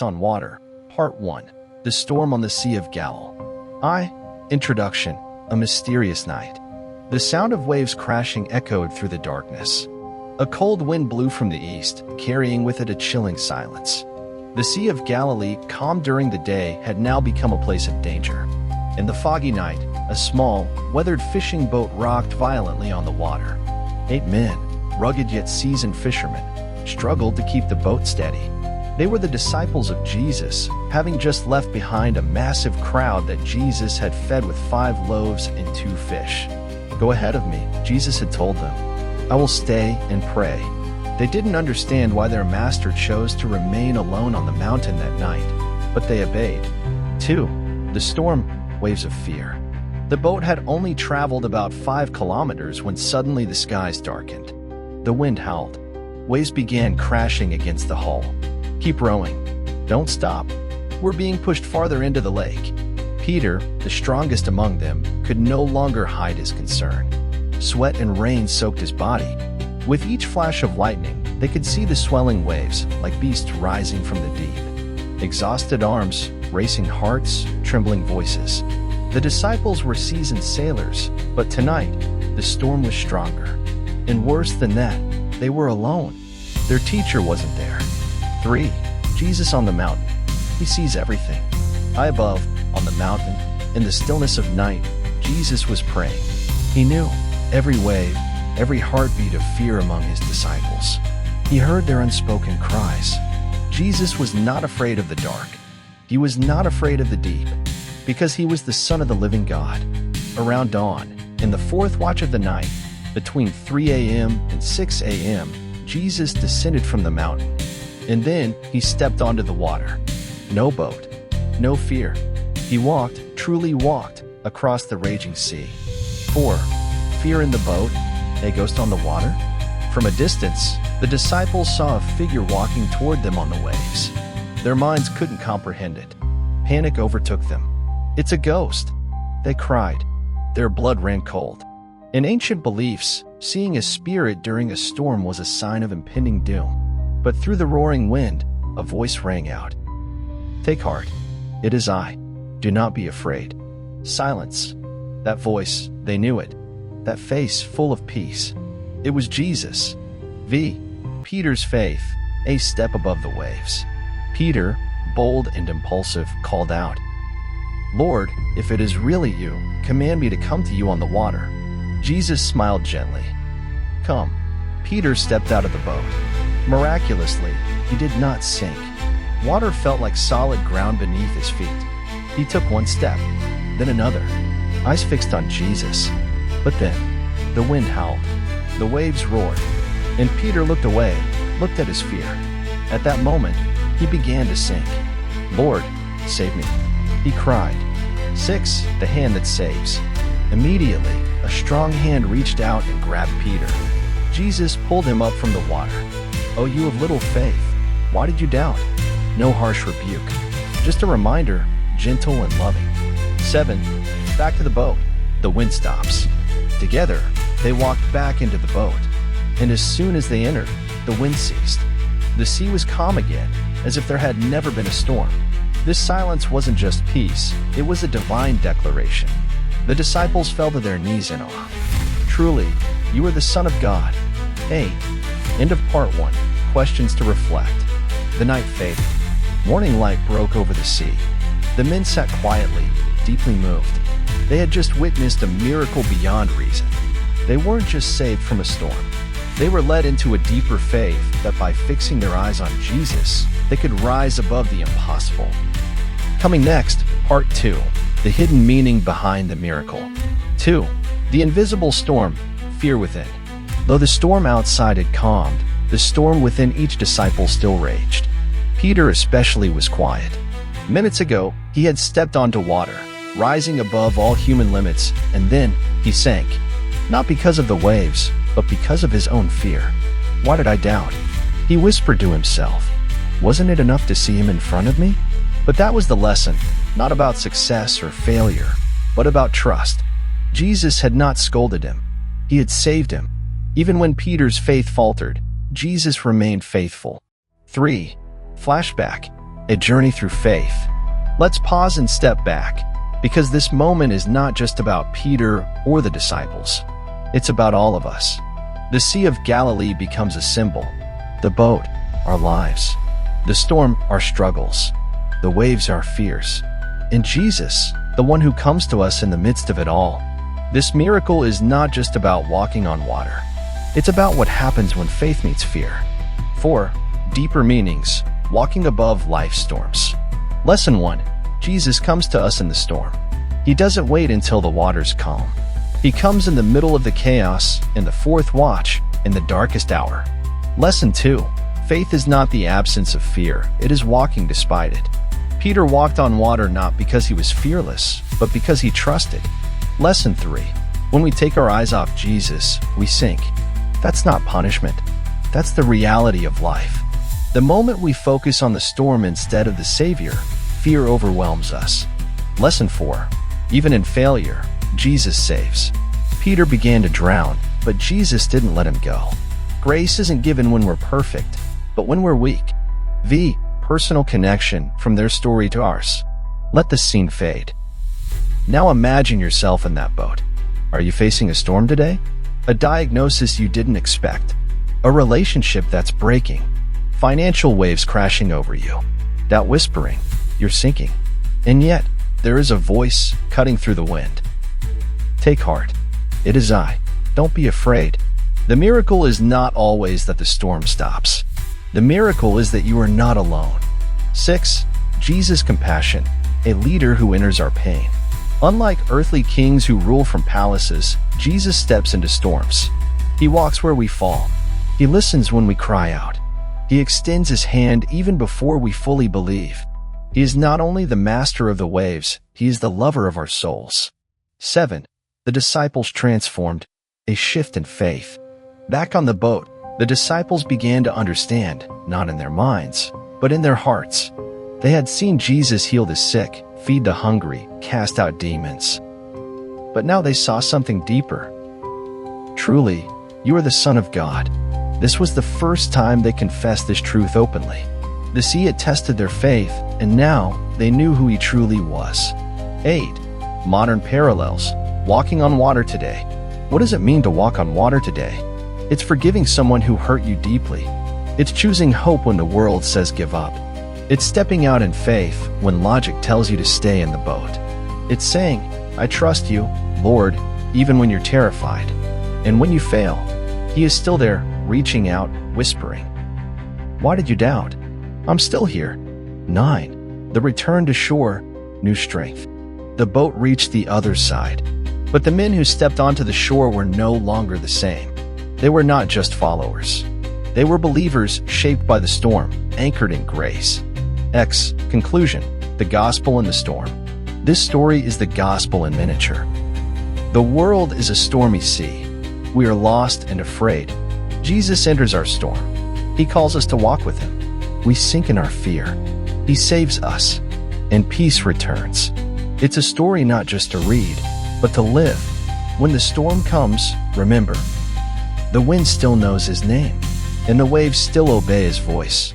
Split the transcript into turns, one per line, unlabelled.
on Water, Part 1. The Storm on the Sea of Galilee. Introduction. A mysterious night. The sound of waves crashing echoed through the darkness. A cold wind blew from the east, carrying with it a chilling silence. The Sea of Galilee, calm during the day, had now become a place of danger. In the foggy night, a small, weathered fishing boat rocked violently on the water. 8 men, rugged yet seasoned fishermen, struggled to keep the boat steady. They were the disciples of Jesus, having just left behind a massive crowd that Jesus had fed with 5 loaves and 2 fish. "Go ahead of me," Jesus had told them. "I will stay and pray." They didn't understand why their master chose to remain alone on the mountain that night, but they obeyed. 2. The storm, waves of fear. The boat had only traveled about 5 kilometers when suddenly the skies darkened. The wind howled. Waves began crashing against the hull. "Keep rowing. Don't stop. We're being pushed farther into the lake." Peter, the strongest among them, could no longer hide his concern. Sweat and rain soaked his body. With each flash of lightning, they could see the swelling waves, like beasts rising from the deep. Exhausted arms, racing hearts, trembling voices. The disciples were seasoned sailors, but tonight, the storm was stronger. And worse than that, they were alone. Their teacher wasn't there. 3. Jesus on the mountain. He sees everything. High above, on the mountain, in the stillness of night, Jesus was praying. He knew every wave, every heartbeat of fear among his disciples. He heard their unspoken cries. Jesus was not afraid of the dark. He was not afraid of the deep, because he was the Son of the living God. Around dawn, in the 4th watch of the night, between 3 a.m. and 6 a.m., Jesus descended from the mountain. And then he stepped onto the water. No boat, no fear. He walked, truly walked, across the raging sea. 4. Fear in the boat, a ghost on the water? From a distance, the disciples saw a figure walking toward them on the waves. Their minds couldn't comprehend it. Panic overtook them. "It's a ghost!" they cried. Their blood ran cold. In ancient beliefs, seeing a spirit during a storm was a sign of impending doom. But through the roaring wind, a voice rang out. "Take heart. It is I. Do not be afraid." Silence. That voice, they knew it. That face full of peace. It was Jesus. Peter's faith, a step above the waves. Peter, bold and impulsive, called out, "Lord, if it is really you, command me to come to you on the water." Jesus smiled gently. "Come." Peter stepped out of the boat. Miraculously, he did not sink. Water felt like solid ground beneath his feet. He took one step, then another, eyes fixed on Jesus. But then, the wind howled, the waves roared, and Peter looked away, looked at his fear. At that moment, he began to sink. "Lord, save me," he cried. 6. The hand that saves. Immediately, a strong hand reached out and grabbed Peter. Jesus pulled him up from the water. "Oh, you of little faith, why did you doubt?" No harsh rebuke, just a reminder, gentle and loving. 7. Back to the boat. The wind stops. Together, they walked back into the boat. And as soon as they entered, the wind ceased. The sea was calm again, as if there had never been a storm. This silence wasn't just peace, it was a divine declaration. The disciples fell to their knees in awe. "Truly, you are the Son of God." 8. End of Part 1. Questions to reflect. The night faded. Morning light broke over the sea. The men sat quietly, deeply moved. They had just witnessed a miracle beyond reason. They weren't just saved from a storm. They were led into a deeper faith that by fixing their eyes on Jesus, they could rise above the impossible. Coming next, Part 2. The hidden meaning behind the miracle. 2. The invisible storm, fear within. Though the storm outside had calmed, the storm within each disciple still raged. Peter especially was quiet. Minutes ago, he had stepped onto water, rising above all human limits, and then he sank. Not because of the waves, but because of his own fear. "Why did I doubt?" he whispered to himself. "Wasn't it enough to see him in front of me?" But that was the lesson, not about success or failure, but about trust. Jesus had not scolded him. He had saved him. Even when Peter's faith faltered, Jesus remained faithful. 3. Flashback. a journey through faith. Let's pause and step back, because this moment is not just about Peter or the disciples. It's about all of us. The Sea of Galilee becomes a symbol. The boat, our lives. The storm, our struggles. The waves, our fears. And Jesus, the one who comes to us in the midst of it all. This miracle is not just about walking on water. It's about what happens when faith meets fear. 4. Deeper meanings, walking above life's storms. Lesson 1. Jesus comes to us in the storm. He doesn't wait until the waters calm. He comes in the middle of the chaos, in the fourth watch, in the darkest hour. Lesson 2. Faith is not the absence of fear, it is walking despite it. Peter walked on water not because he was fearless, but because he trusted. Lesson 3. When we take our eyes off Jesus, we sink. That's not punishment. That's the reality of life. The moment we focus on the storm instead of the Savior, fear overwhelms us. Lesson 4. Even in failure, Jesus saves. Peter began to drown, but Jesus didn't let him go. Grace isn't given when we're perfect, but when we're weak. V. Personal connection from their story to ours. Let the scene fade. Now imagine yourself in that boat. Are you facing a storm today? A diagnosis you didn't expect. A relationship that's breaking. Financial waves crashing over you. Doubt whispering, you're sinking. And yet, there is a voice cutting through the wind. Take heart. It is I. Don't be afraid. The miracle is not always that the storm stops. The miracle is that you are not alone. 6. Jesus' compassion, a leader who enters our pain. Unlike earthly kings who rule from palaces, Jesus steps into storms. He walks where we fall. He listens when we cry out. He extends his hand even before we fully believe. He is not only the master of the waves, he is the lover of our souls. 7. The disciples transformed, a shift in faith. Back on the boat, the disciples began to understand, not in their minds, but in their hearts. They had seen Jesus heal the sick, feed the hungry, cast out demons. But now they saw something deeper. Truly, you are the Son of God. This was the first time they confessed this truth openly. The sea had tested their faith, and now they knew who he truly was. 8. Modern parallels. Walking on water today. What does it mean to walk on water today? It's forgiving someone who hurt you deeply. It's choosing hope when the world says give up. It's stepping out in faith when logic tells you to stay in the boat. It's saying, I trust you, Lord, even when you're terrified. And when you fail, he is still there, reaching out, whispering. Why did you doubt? I'm still here. 9. The return to shore, new strength. The boat reached the other side, but the men who stepped onto the shore were no longer the same. They were not just followers. They were believers shaped by the storm, anchored in grace. X. Conclusion. The gospel in the storm. This story is the gospel in miniature. The world is a stormy sea. We are lost and afraid. Jesus enters our storm. He calls us to walk with him. We sink in our fear. He saves us, and peace returns. It's a story not just to read, but to live. When the storm comes, remember, the wind still knows his name, and the waves still obey his voice.